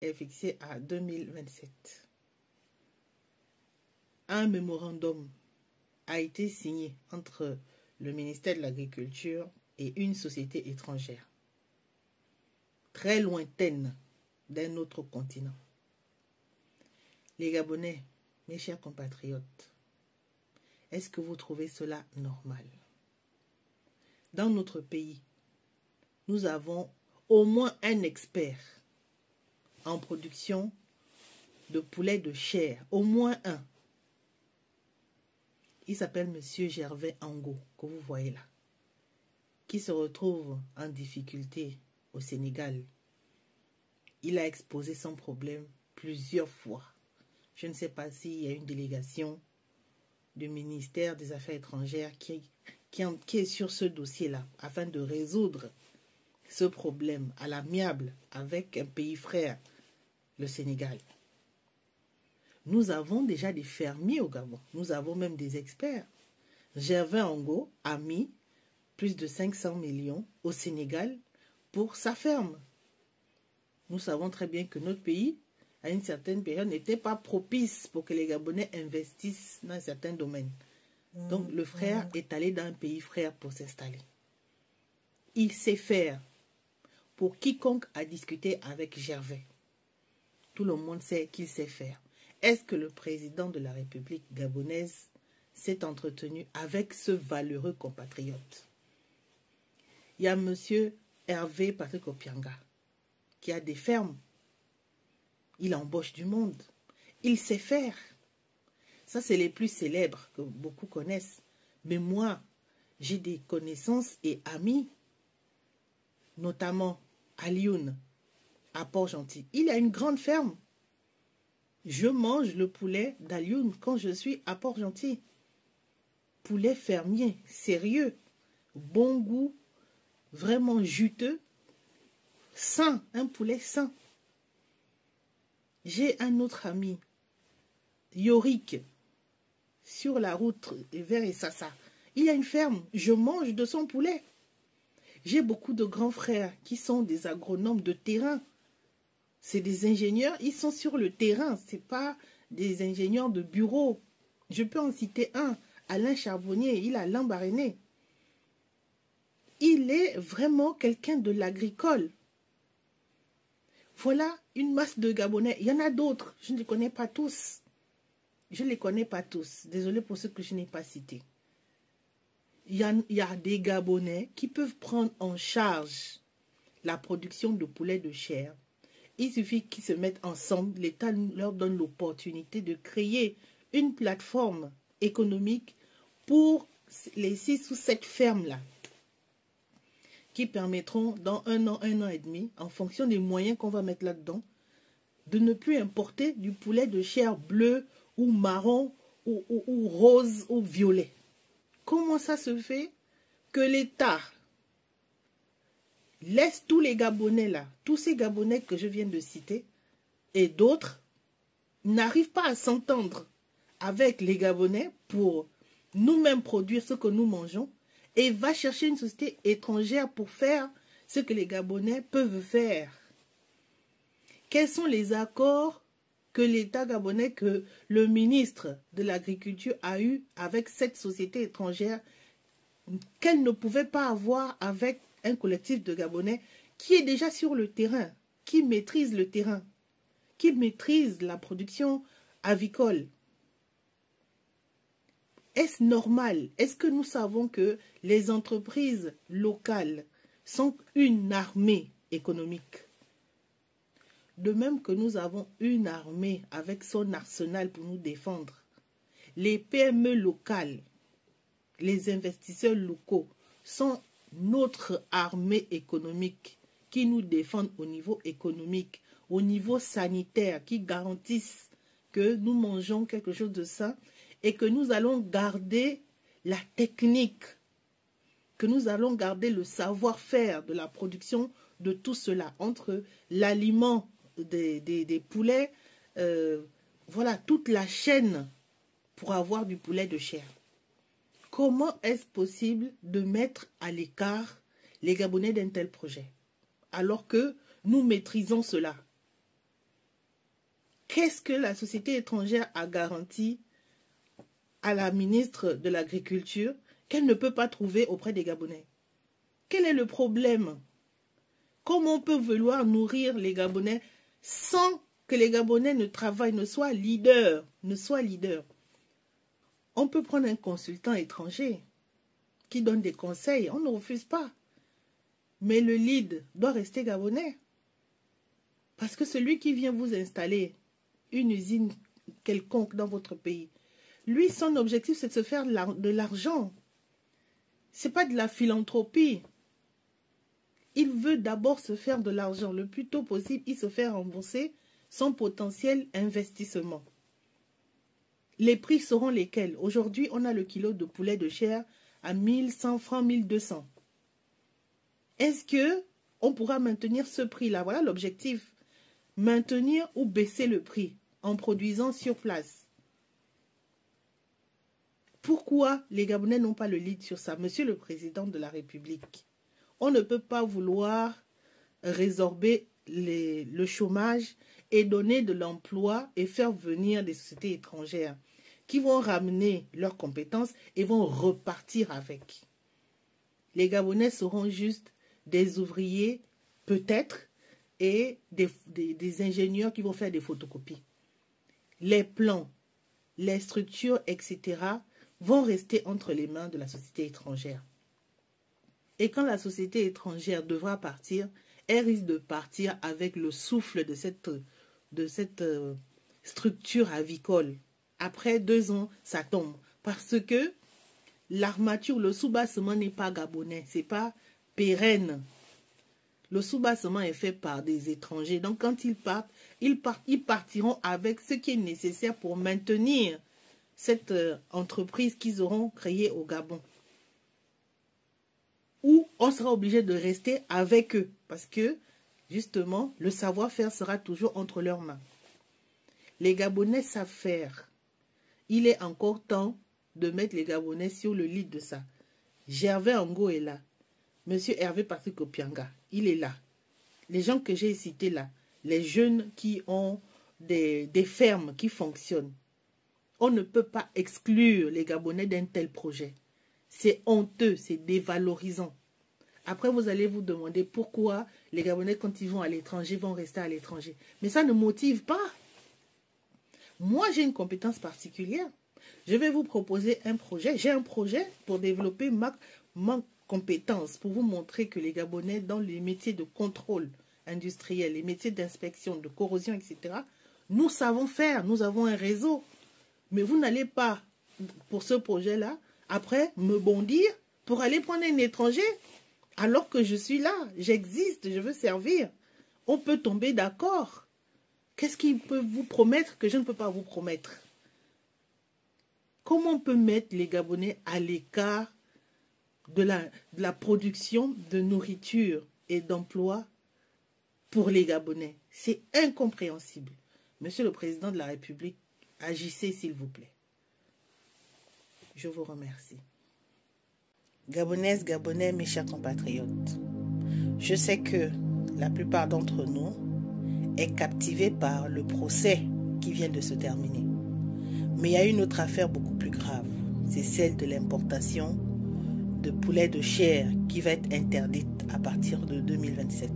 est fixé à 2027. Un mémorandum a été signé entre le ministère de l'Agriculture et une société étrangère, très lointaine d'un autre continent. Les Gabonais, mes chers compatriotes, est-ce que vous trouvez cela normal? Dans notre pays, nous avons au moins un expert en production de poulet de chair, au moins un. Il s'appelle Monsieur Gervais Ango, que vous voyez là, qui se retrouve en difficulté au Sénégal. Il a exposé son problème plusieurs fois. Je ne sais pas s'il y a une délégation du ministère des Affaires étrangères qui est sur ce dossier-là, afin de résoudre ce problème à l'amiable avec un pays frère, le Sénégal. Nous avons déjà des fermiers au Gabon. Nous avons même des experts. Gervais Ango a mis plus de 500 millions au Sénégal pour sa ferme. Nous savons très bien que notre pays, à une certaine période, n'était pas propice pour que les Gabonais investissent dans certains domaines. Donc le frère est allé dans un pays frère pour s'installer. Il sait faire. Pour quiconque a discuté avec Gervais, tout le monde sait qu'il sait faire. Est-ce que le président de la République gabonaise s'est entretenu avec ce valeureux compatriote? Il y a M. Hervé Patrick Opianga qui a des fermes. Il embauche du monde. Il sait faire. Ça, c'est les plus célèbres que beaucoup connaissent. Mais moi, j'ai des connaissances et amis, notamment à Lyon, à Port-Gentil. Il a une grande ferme. Je mange le poulet d'Alioune quand je suis à Port-Gentil. Poulet fermier, sérieux, bon goût, vraiment juteux, sain, un poulet sain. J'ai un autre ami, Yorick, sur la route vers Essassa. Il a une ferme, je mange de son poulet. J'ai beaucoup de grands frères qui sont des agronomes de terrain. C'est des ingénieurs, ils sont sur le terrain, ce n'est pas des ingénieurs de bureau. Je peux en citer un, Alain Charbonnier, il a l'embarrainé. Il est vraiment quelqu'un de l'agricole. Voilà une masse de Gabonais. Il y en a d'autres, je ne les connais pas tous. Je ne les connais pas tous. Désolé pour ceux que je n'ai pas cités. Il y a des Gabonais qui peuvent prendre en charge la production de poulet de chair. Il suffit qu'ils se mettent ensemble. L'État leur donne l'opportunité de créer une plateforme économique pour les 6 ou 7 fermes-là, qui permettront dans un an et demi, en fonction des moyens qu'on va mettre là-dedans, de ne plus importer du poulet de chair bleu ou marron ou rose ou violet. Comment ça se fait que l'État laisse tous les Gabonais là, tous ces Gabonais que je viens de citer, et d'autres, n'arrivent pas à s'entendre avec les Gabonais pour nous-mêmes produire ce que nous mangeons, et va chercher une société étrangère pour faire ce que les Gabonais peuvent faire? Quels sont les accords que l'État gabonais, que le ministre de l'Agriculture a eu avec cette société étrangère qu'elle ne pouvait pas avoir avec un collectif de Gabonais qui est déjà sur le terrain, qui maîtrise le terrain, qui maîtrise la production avicole? Est-ce normal? Est-ce que nous savons que les entreprises locales sont une armée économique? De même que nous avons une armée avec son arsenal pour nous défendre, les PME locales, les investisseurs locaux sont notre armée économique qui nous défendent au niveau économique, au niveau sanitaire, qui garantissent que nous mangeons quelque chose de sain et que nous allons garder la technique, que nous allons garder le savoir-faire de la production de tout cela, entre l'aliment des poulets, voilà, toute la chaîne pour avoir du poulet de chair. Comment est-ce possible de mettre à l'écart les Gabonais d'un tel projet, alors que nous maîtrisons cela? qu'est-ce que la société étrangère a garanti à la ministre de l'Agriculture qu'elle ne peut pas trouver auprès des Gabonais? Quel est le problème? Comment on peut vouloir nourrir les Gabonais sans que les Gabonais ne travaillent, ne soient leaders, On peut prendre un consultant étranger qui donne des conseils, on ne refuse pas. Mais le lead doit rester gabonais. Parce que celui qui vient vous installer une usine quelconque dans votre pays, lui, son objectif, c'est de se faire de l'argent. Ce n'est pas de la philanthropie. Il veut d'abord se faire de l'argent. Le plus tôt possible, il se fait rembourser son potentiel investissement. Les prix seront lesquels? Aujourd'hui, on a le kilo de poulet de chair à 1100 francs, 1200. Est-ce que on pourra maintenir ce prix-là? Voilà l'objectif. Maintenir ou baisser le prix en produisant sur place. Pourquoi les Gabonais n'ont pas le lead sur ça? Monsieur le Président de la République, on ne peut pas vouloir résorber le chômage et donner de l'emploi et faire venir des sociétés étrangères qui vont ramener leurs compétences et vont repartir avec. Les Gabonais seront juste des ouvriers, peut-être, et des ingénieurs qui vont faire des photocopies. Les plans, les structures, etc., vont rester entre les mains de la société étrangère. Et quand la société étrangère devra partir, elle risque de partir avec le souffle de cette structure avicole. Après 2 ans, ça tombe. Parce que l'armature, le sous-bassement n'est pas gabonais, c'est pas pérenne. Le sous-bassement est fait par des étrangers. Donc quand ils partent, ils partiront avec ce qui est nécessaire pour maintenir cette entreprise qu'ils auront créée au Gabon. Ou on sera obligé de rester avec eux. Parce que, justement, le savoir-faire sera toujours entre leurs mains. Les Gabonais savent faire. Il est encore temps de mettre les Gabonais sur le lead de ça. Gervais Ango est là. Monsieur Hervé Patrick Opianga, il est là. Les gens que j'ai cités là, les jeunes qui ont des fermes qui fonctionnent. On ne peut pas exclure les Gabonais d'un tel projet. C'est honteux, c'est dévalorisant. Après, vous allez vous demander pourquoi les Gabonais, quand ils vont à l'étranger, vont rester à l'étranger. Mais ça ne motive pas. Moi, j'ai une compétence particulière. Je vais vous proposer un projet. J'ai un projet pour développer ma compétence, pour vous montrer que les Gabonais, dans les métiers de contrôle industriel, les métiers d'inspection, de corrosion, etc., nous savons faire, nous avons un réseau. Mais vous n'allez pas, pour ce projet-là, après, me bondir pour aller prendre un étranger, alors que je suis là, j'existe, je veux servir. On peut tomber d'accord. Qu'est-ce qu'il peut vous promettre que je ne peux pas vous promettre? Comment on peut mettre les Gabonais à l'écart de la production de nourriture et d'emploi pour les Gabonais? C'est incompréhensible. Monsieur le Président de la République, agissez s'il vous plaît. Je vous remercie. Gabonaises, Gabonais, mes chers compatriotes, je sais que la plupart d'entre nous est captivé par le procès qui vient de se terminer. Mais il y a une autre affaire beaucoup plus grave. C'est celle de l'importation de poulet de chair qui va être interdite à partir de 2027.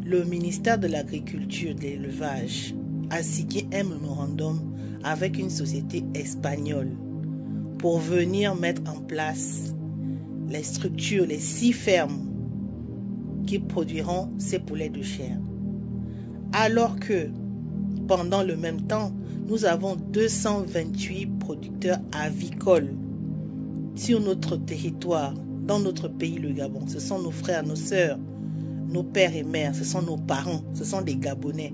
Le ministère de l'Agriculture et de l'Élevage a signé un mémorandum avec une société espagnole pour venir mettre en place les structures, les 6 fermes qui produiront ces poulets de chair. Alors que, pendant le même temps, nous avons 228 producteurs avicoles sur notre territoire, dans notre pays, le Gabon. Ce sont nos frères, nos sœurs, nos pères et mères, ce sont nos parents, ce sont des Gabonais.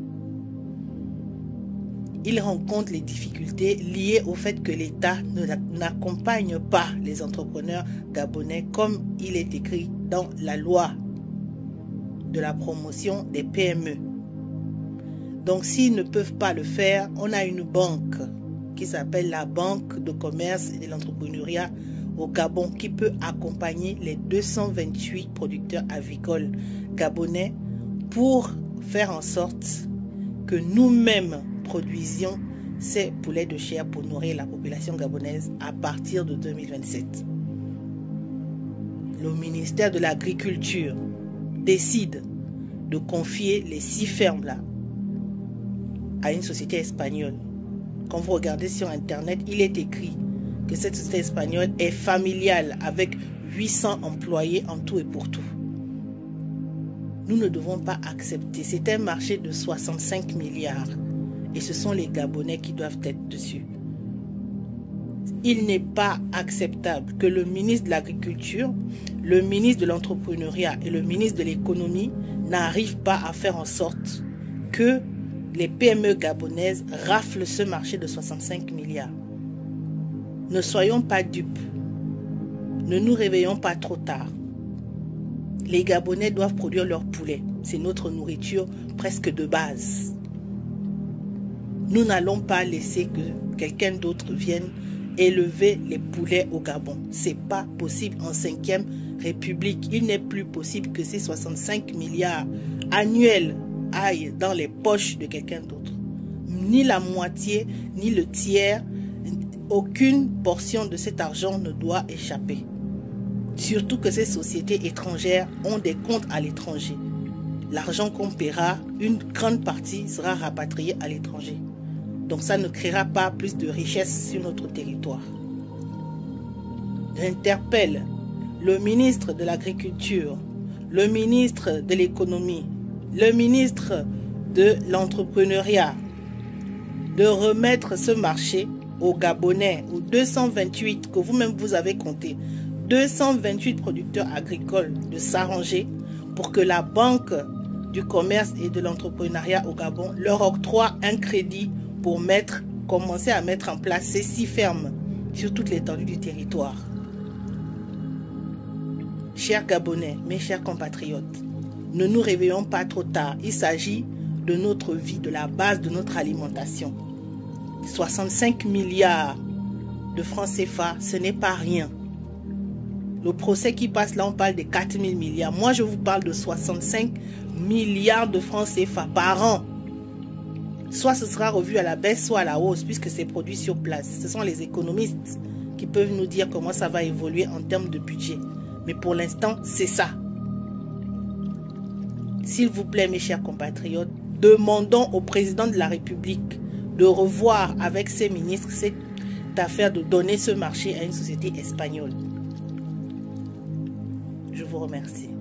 Ils rencontrent les difficultés liées au fait que l'État n'accompagne pas les entrepreneurs gabonais comme il est écrit dans la loi de la promotion des PME. Donc s'ils ne peuvent pas le faire, on a une banque qui s'appelle la Banque de commerce et de l'entrepreneuriat au Gabon qui peut accompagner les 228 producteurs avicoles gabonais pour faire en sorte que nous-mêmes produisions ces poulets de chair pour nourrir la population gabonaise à partir de 2027. Le ministère de l'Agriculture décide de confier les 6 fermes-là à une société espagnole. Quand vous regardez sur Internet, il est écrit que cette société espagnole est familiale avec 800 employés en tout et pour tout. Nous ne devons pas accepter. C'est un marché de 65 milliards. Et ce sont les Gabonais qui doivent être dessus. Il n'est pas acceptable que le ministre de l'Agriculture, le ministre de l'Entrepreneuriat et le ministre de l'Économie n'arrivent pas à faire en sorte que les PME gabonaises raflent ce marché de 65 milliards. Ne soyons pas dupes. Ne nous réveillons pas trop tard. Les Gabonais doivent produire leur poulet. C'est notre nourriture presque de base. Nous n'allons pas laisser que quelqu'un d'autre vienne élever les poulets au Gabon. Ce n'est pas possible en 5e République. Il n'est plus possible que ces 65 milliards annuels aillent dans les poches de quelqu'un d'autre. Ni la moitié, ni le tiers, aucune portion de cet argent ne doit échapper. Surtout que ces sociétés étrangères ont des comptes à l'étranger. L'argent qu'on paiera, une grande partie sera rapatriée à l'étranger. Donc ça ne créera pas plus de richesse sur notre territoire. J'interpelle le ministre de l'Agriculture, le ministre de l'Économie, le ministre de l'Entrepreneuriat de remettre ce marché aux Gabonais, aux 228 que vous-même vous avez compté, 228 producteurs agricoles, de s'arranger pour que la Banque du commerce et de l'entrepreneuriat au Gabon leur octroie un crédit pour commencer à mettre en place ces 6 fermes sur toute l'étendue du territoire. Chers Gabonais, mes chers compatriotes, ne nous réveillons pas trop tard. Il s'agit de notre vie, de la base de notre alimentation. 65 milliards de francs CFA, ce n'est pas rien. Le procès qui passe là, on parle de 4 000 milliards. Moi, je vous parle de 65 milliards de francs CFA par an. Soit ce sera revu à la baisse, soit à la hausse, puisque c'est produit sur place. Ce sont les économistes qui peuvent nous dire comment ça va évoluer en termes de budget. Mais pour l'instant, c'est ça. S'il vous plaît, mes chers compatriotes, demandons au président de la République de revoir avec ses ministres cette affaire de donner ce marché à une société espagnole. Je vous remercie.